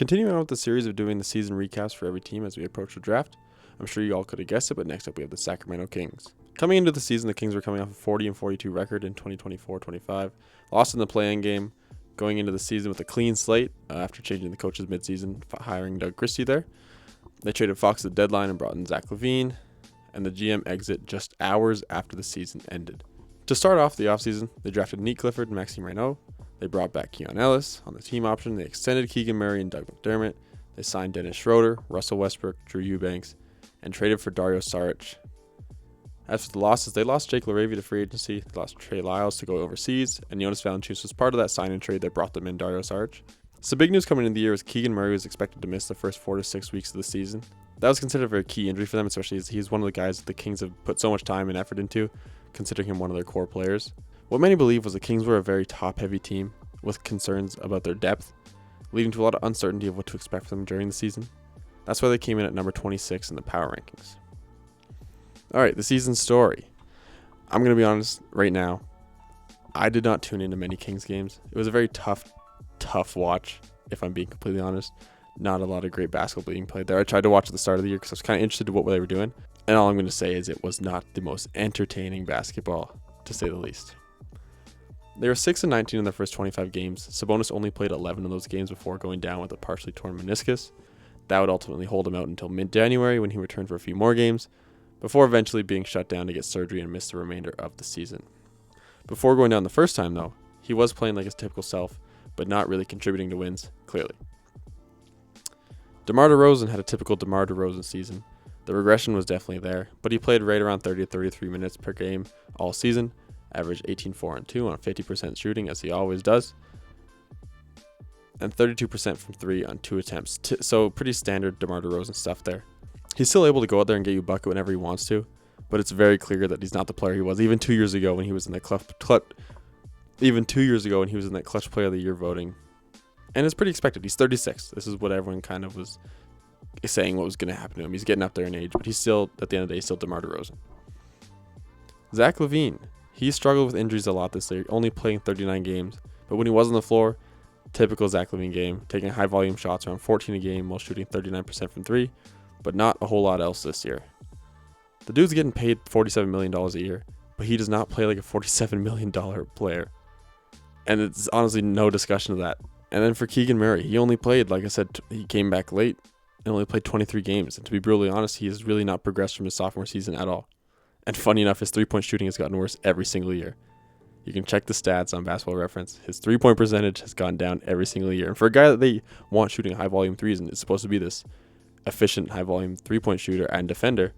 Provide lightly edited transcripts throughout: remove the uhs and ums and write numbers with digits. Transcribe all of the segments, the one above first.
Continuing on with the series of doing the season recaps for every team as we approach the draft. I'm sure you all could have guessed it, but next up we have the Sacramento Kings. Coming into the season, the Kings were coming off a 40-42 record in 2024-25, lost in the play-in game, going into the season with a clean slate after changing the coaches midseason, hiring Doug Christie there. They traded Fox at the deadline and brought in Zach LaVine, and the GM exit just hours after the season ended. To start off the offseason, they drafted Nick Clifford and Maxime Reynaud. They brought back Keon Ellis on the team option. They extended Keegan Murray and Doug McDermott. They signed Dennis Schroeder, Russell Westbrook, Drew Eubanks, and traded for Dario Saric. As for the losses, they lost Jake LaRavia to free agency. They lost Trey Lyles to go overseas, and Jonas Valanciunas was part of that sign and trade that brought them in Dario Saric. So big news coming into the year was Keegan Murray was expected to miss the first 4 to 6 weeks of the season. That was considered a very key injury for them, especially as he's one of the guys that the Kings have put so much time and effort into, considering him one of their core players. What many believe was the Kings were a very top-heavy team with concerns about their depth, leading to a lot of uncertainty of what to expect from them during the season. That's why they came in at number 26 in the power rankings. All right, the season story. I'm going to be honest right now. I did not tune into many Kings games. It was a very tough watch, if I'm being completely honest. Not a lot of great basketball being played there. I tried to watch at the start of the year because I was kind of interested in what they were doing. And all I'm going to say is it was not the most entertaining basketball, to say the least. They were 6-19 in their first 25 games. Sabonis only played 11 of those games before going down with a partially torn meniscus. That would ultimately hold him out until mid-January when he returned for a few more games, before eventually being shut down to get surgery and miss the remainder of the season. Before going down the first time, though, he was playing like his typical self, but not really contributing to wins, clearly. DeMar DeRozan had a typical DeMar DeRozan season. The regression was definitely there, but he played right around 30 to 33 minutes per game all season, averaged 18, 4, and 2 on 50% shooting, as he always does, and 32% from 3 on 2 attempts. So pretty standard DeMar DeRozan stuff there. He's still able to go out there and get you a bucket whenever he wants to, but it's very clear that he's not the player he was even 2 years ago when he was in the clutch player of the year voting. And it's pretty expected. He's 36. This is what everyone kind of was saying what was going to happen to him. He's getting up there in age, but he's still, at the end of the day, he's still DeMar DeRozan. Zach LaVine. He struggled with injuries a lot this year, only playing 39 games. But when he was on the floor, typical Zach LaVine game, taking high volume shots around 14 a game while shooting 39% from 3, but not a whole lot else this year. The dude's getting paid $47 million a year, but he does not play like a $47 million player. And it's honestly no discussion of that. And then for Keegan Murray, he only played, like I said, he came back late and only played 23 games. And to be brutally honest, he has really not progressed from his sophomore season at all. And funny enough, his three-point shooting has gotten worse every single year. You can check the stats on Basketball Reference. His three-point percentage has gone down every single year. And for a guy that they want shooting high-volume threes and is supposed to be this efficient high-volume three-point shooter and defender,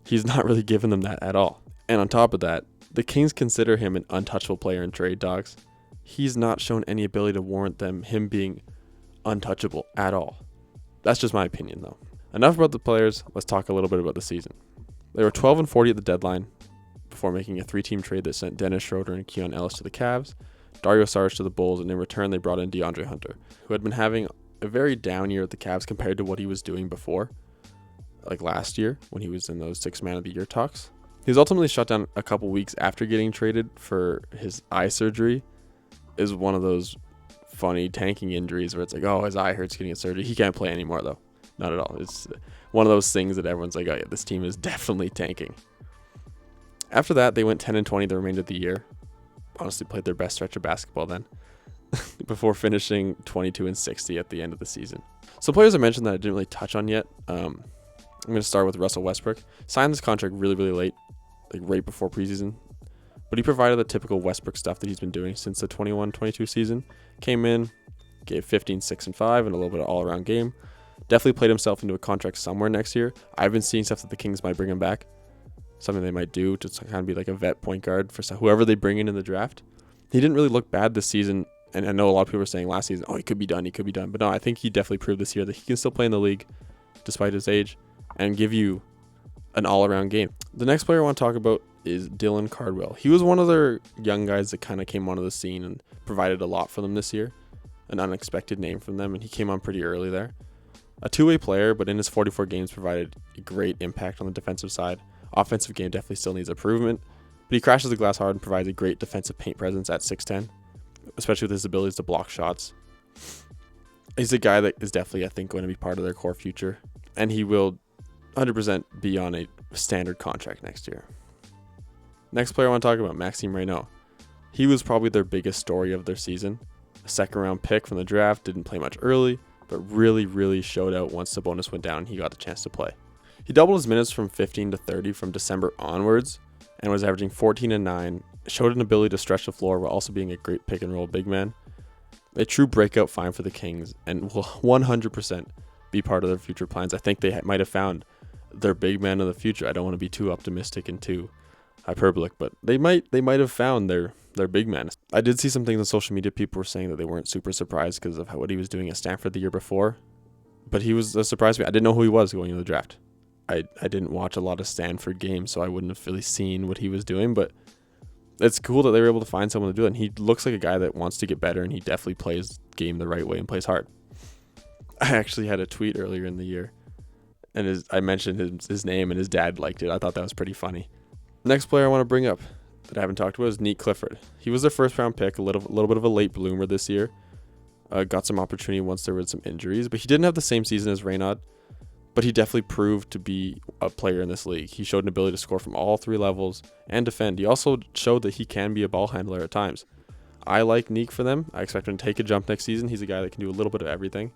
he's not really giving them that at all. And on top of that, the Kings consider him an untouchable player in trade dogs. He's not shown any ability to warrant him being untouchable at all. That's just my opinion, though. Enough about the players. Let's talk a little bit about the season. They were 12-40 at the deadline before making a 3-team trade that sent Dennis Schroeder and Keon Ellis to the Cavs, Dario Saric to the Bulls, and in return they brought in DeAndre Hunter, who had been having a very down year at the Cavs compared to what he was doing before, like last year when he was in those 6 Man of the Year talks. He was ultimately shut down a couple weeks after getting traded for his eye surgery. Is one of those funny tanking injuries where it's like, oh, his eye hurts getting a surgery. He can't play anymore, though. Not at all. It's one of those things that everyone's like, oh, yeah, this team is definitely tanking. After that, they went 10-20 the remainder of the year. Honestly, played their best stretch of basketball then, before finishing 22-60 at the end of the season. Some players I mentioned that I didn't really touch on yet. I'm going to start with Russell Westbrook. Signed this contract really, really late, like right before preseason. But he provided the typical Westbrook stuff that he's been doing since the 21-22 season. Came in, gave 15, 6, and 5, and a little bit of all-around game. Definitely played himself into a contract somewhere next year. I've been seeing stuff that the Kings might bring him back. Something they might do to kind of be like a vet point guard for whoever they bring in the draft. He didn't really look bad this season. And I know a lot of people were saying last season, oh, he could be done. But no, I think he definitely proved this year that he can still play in the league despite his age and give you an all-around game. The next player I want to talk about is Dylan Cardwell. He was one of their young guys that kind of came onto the scene and provided a lot for them this year. An unexpected name from them, and he came on pretty early there. A two-way player, but in his 44 games provided a great impact on the defensive side. Offensive game definitely still needs improvement, but he crashes the glass hard and provides a great defensive paint presence at 6'10", especially with his abilities to block shots. He's a guy that is definitely, I think, going to be part of their core future. And he will 100% be on a standard contract next year. Next player I want to talk about, Maxime Reynaud. He was probably their biggest story of their season. A second-round pick from the draft, didn't play much early, but really showed out once Sabonis went down and he got the chance to play. He doubled his minutes from 15 to 30 from December onwards and was averaging 14 and 9, showed an ability to stretch the floor while also being a great pick-and-roll big man. A true breakout find for the Kings and will 100% be part of their future plans. I think they might have found their big man of the future. I don't want to be too optimistic and too hyperbolic, but they might have found their big man. I did see some things on social media. People were saying that they weren't super surprised because of what he was doing at Stanford the year before, but he was a surprise to me. I didn't know who he was going into the draft. I didn't watch a lot of Stanford games, so I wouldn't have really seen what he was doing, but it's cool that they were able to find someone to do it. And he looks like a guy that wants to get better, and he definitely plays game the right way and plays hard. I actually had a tweet earlier in the year, and I mentioned his name, and his dad liked it. I thought that was pretty funny. Next player I want to bring up that I haven't talked about is Nick Clifford. He was their first-round pick, a little bit of a late bloomer this year. Got some opportunity once there were some injuries, but he didn't have the same season as Reynaud. But he definitely proved to be a player in this league. He showed an ability to score from all three levels and defend. He also showed that he can be a ball handler at times. I like Neek for them. I expect him to take a jump next season. He's a guy that can do a little bit of everything.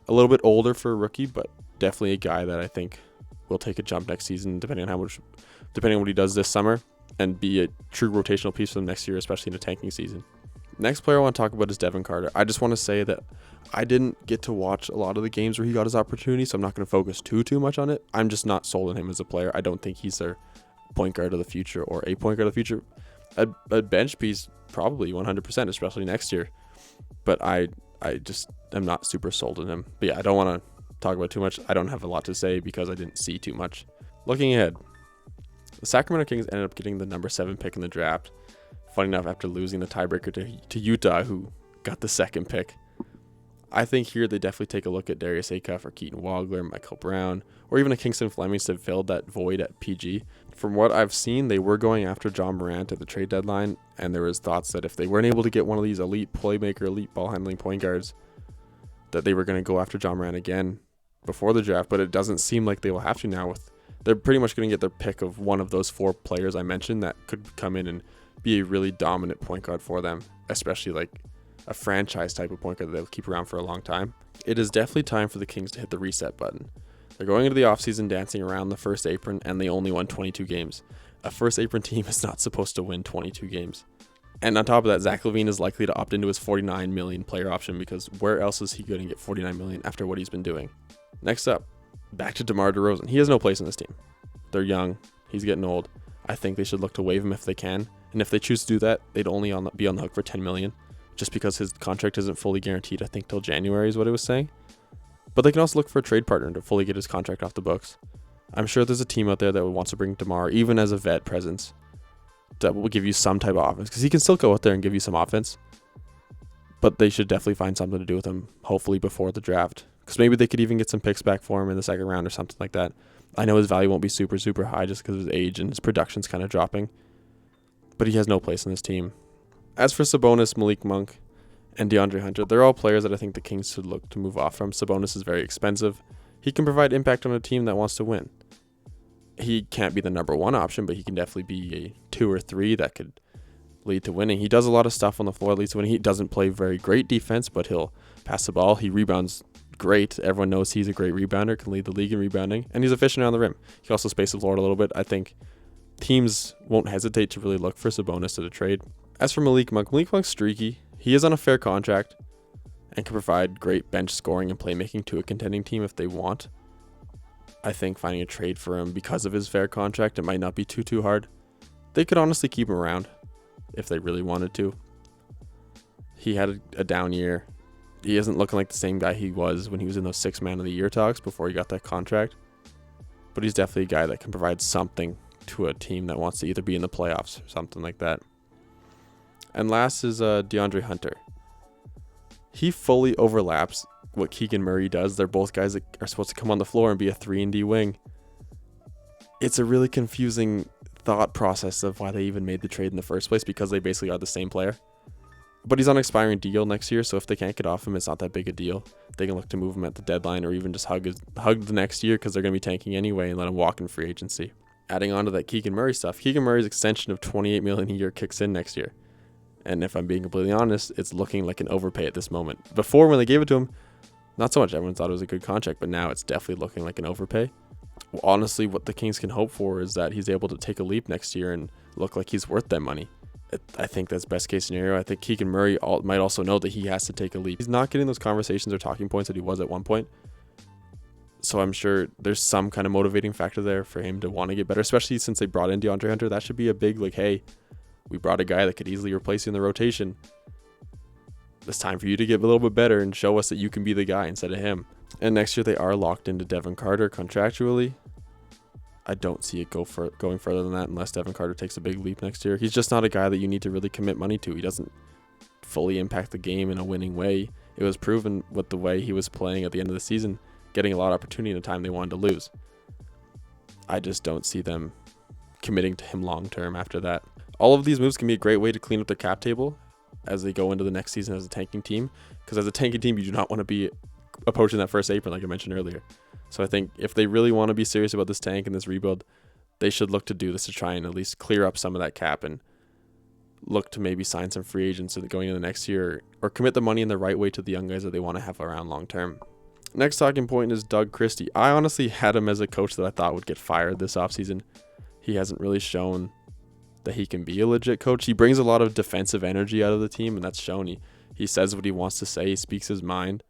A little bit older for a rookie, but definitely a guy that I think will take a jump next season, depending on what he does this summer, and be a true rotational piece for them next year, especially in a tanking season. Next player I want to talk about is Devin Carter. I just want to say that I didn't get to watch a lot of the games where he got his opportunity, so I'm not going to focus too much on it. I'm just not sold on him as a player. I don't think he's their point guard of the future or a point guard of the future. A bench piece, probably 100%, especially next year. But I just am not super sold on him. But yeah, I don't want to talk about too much. I don't have a lot to say because I didn't see too much. Looking ahead, the Sacramento Kings ended up getting the number 7 pick in the draft. Funny enough, after losing the tiebreaker to Utah, who got the 2nd pick. I think here they definitely take a look at Darius Acuff or Keaton Wagler, Michael Brown, or even a Kingston Fleming to fill that void at PG. From what I've seen, they were going after John Morant at the trade deadline, and there was thoughts that if they weren't able to get one of these elite playmaker, elite ball handling point guards, that they were going to go after John Morant again before the draft, but it doesn't seem like they will have to now. They're pretty much going to get their pick of one of those 4 players I mentioned that could come in and be a really dominant point guard for them, especially like a franchise type of point guard that they'll keep around for a long time. It is definitely time for the Kings to hit the reset button. They're going into the offseason dancing around the first apron, and they only won 22 games. A first apron team is not supposed to win 22 games. And on top of that, Zach LaVine is likely to opt into his $49 million player option, because where else is he going to get $49 million after what he's been doing? Next up, back to DeMar DeRozan. He has no place in this team. They're young. He's getting old. I think they should look to waive him if they can. And if they choose to do that, they'd only be on the hook for $10 million, just because his contract isn't fully guaranteed. I think till January is what it was saying. But they can also look for a trade partner to fully get his contract off the books. I'm sure there's a team out there that wants to bring DeMar, even as a vet presence, that will give you some type of offense, because he can still go out there and give you some offense. But they should definitely find something to do with him, hopefully before the draft, because maybe they could even get some picks back for him in the 2nd round or something like that. I know his value won't be super high just because of his age and his production's kind of dropping, but he has no place in this team. As for Sabonis, Malik Monk, and DeAndre Hunter, they're all players that I think the Kings should look to move off from. Sabonis is very expensive. He can provide impact on a team that wants to win. He can't be the number 1 option, but he can definitely be a 2 or 3 that could lead to winning. He does a lot of stuff on the floor that leads to winning. He doesn't play very great defense, but he'll pass the ball. He rebounds great. Everyone knows he's a great rebounder, can lead the league in rebounding, and he's efficient around the rim. He can also space the floor a little bit. I think teams won't hesitate to really look for Sabonis at a trade. As for Malik Monk's streaky. He is on a fair contract and can provide great bench scoring and playmaking to a contending team if they want. I think finding a trade for him because of his fair contract, it might not be too hard. They could honestly keep him around if they really wanted to. He had a down year. He isn't looking like the same guy he was when he was in those 6 man of the year talks before he got that contract. But he's definitely a guy that can provide something to a team that wants to either be in the playoffs or something like that. And last is DeAndre Hunter. He fully overlaps what Keegan Murray does. They're both guys that are supposed to come on the floor and be a 3-and-D wing. It's a really confusing thought process of why they even made the trade in the first place, because they basically are the same player. But he's on an expiring deal next year, so if they can't get off him, it's not that big a deal. They can look to move him at the deadline or even just hug the next year because they're going to be tanking anyway and let him walk in free agency. Adding on to that Keegan Murray stuff, Keegan Murray's extension of $28 million a year kicks in next year. And if I'm being completely honest, it's looking like an overpay at this moment. Before, when they gave it to him, not so much. Everyone thought it was a good contract, but now it's definitely looking like an overpay. Well, honestly, what the Kings can hope for is that he's able to take a leap next year and look like he's worth that money. I think that's best case scenario. I think Keegan Murray might also know that he has to take a leap. He's not getting those conversations or talking points that he was at one point. So I'm sure there's some kind of motivating factor there for him to want to get better, especially since they brought in DeAndre Hunter. That should be a big, like, hey, we brought a guy that could easily replace you in the rotation. It's time for you to get a little bit better and show us that you can be the guy instead of him. And next year they are locked into Devin Carter contractually. I don't see it going further than that unless Devin Carter takes a big leap next year. He's just not a guy that you need to really commit money to. He doesn't fully impact the game in a winning way. It was proven with the way he was playing at the end of the season, getting a lot of opportunity in a time they wanted to lose. I just don't see them committing to him long term after that. All of these moves can be a great way to clean up their cap table as they go into the next season as a tanking team, because as a tanking team, you do not want to be approaching that first apron like I mentioned earlier. So I think if they really want to be serious about this tank and this rebuild, they should look to do this to try and at least clear up some of that cap and look to maybe sign some free agents going into the next year or commit the money in the right way to the young guys that they want to have around long term. Next talking point is Doug Christie. I honestly had him as a coach that I thought would get fired this offseason. He hasn't really shown that he can be a legit coach. He brings a lot of defensive energy out of the team, and that's shown. He says what he wants to say. He speaks his mind.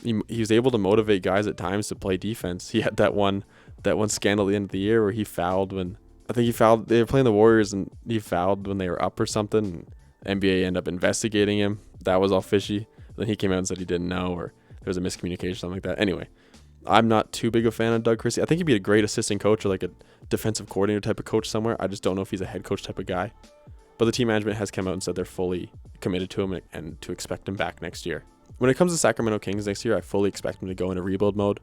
He was able to motivate guys at times to play defense. He had that one scandal at the end of the year where he fouled when they were playing the Warriors and he fouled when they were up or something. NBA ended up investigating him. That was all fishy. Then he came out and said he didn't know, or there was a miscommunication, something like that. Anyway, I'm not too big a fan of Doug Christie. I think he'd be a great assistant coach or like a defensive coordinator type of coach somewhere. I just don't know if he's a head coach type of guy. But the team management has come out and said they're fully committed to him and to expect him back next year. When it comes to Sacramento Kings next year, I fully expect them to go into rebuild mode.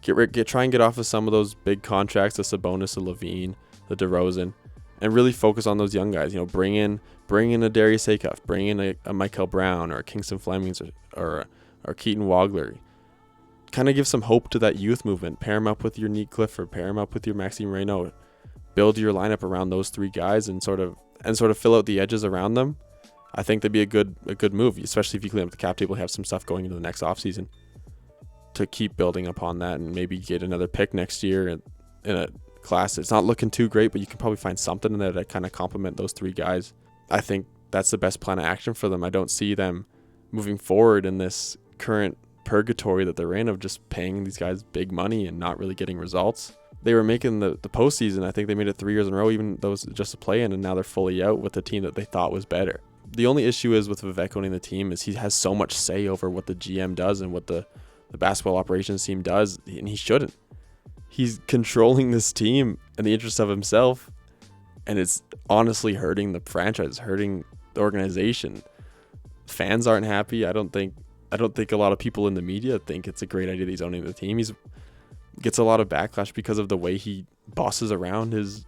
Try and get off of some of those big contracts, the Sabonis, the Levine, the DeRozan, and really focus on those young guys. You know, bring in a Darius Acuff, bring in a Michael Brown or a Kingston Flemings or Keaton Wagler. Kind of give some hope to that youth movement. Pair him up with your Neat Clifford, pair him up with your Maxime Reynaud. Build your lineup around those three guys and sort of fill out the edges around them. I think that'd be a good move, especially if you clean up the cap table, have some stuff going into the next offseason to keep building upon that and maybe get another pick next year in a class. It's not looking too great, but you can probably find something in there that kind of complement those three guys. I think that's the best plan of action for them. I don't see them moving forward in this current purgatory that they're in of just paying these guys big money and not really getting results. They were making the postseason. I think they made it 3 years in a row, even though it was just a play-in, and now they're fully out with a team that they thought was better. The only issue is with Vivek owning the team is he has so much say over what the GM does and what the basketball operations team does, and he shouldn't. He's controlling this team in the interest of himself, and it's honestly hurting the franchise, hurting the organization. Fans aren't happy. I don't think a lot of people in the media think it's a great idea that he's owning the team. He's gets a lot of backlash because of the way he bosses around his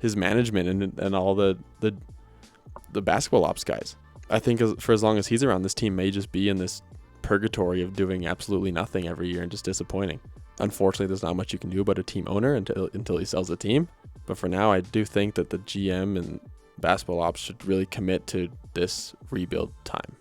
management and all the basketball ops guys. I think for as long as he's around, this team may just be in this purgatory of doing absolutely nothing every year and just disappointing. Unfortunately, there's not much you can do about a team owner until he sells the team. But for now, I do think that the GM and basketball ops should really commit to this rebuild time.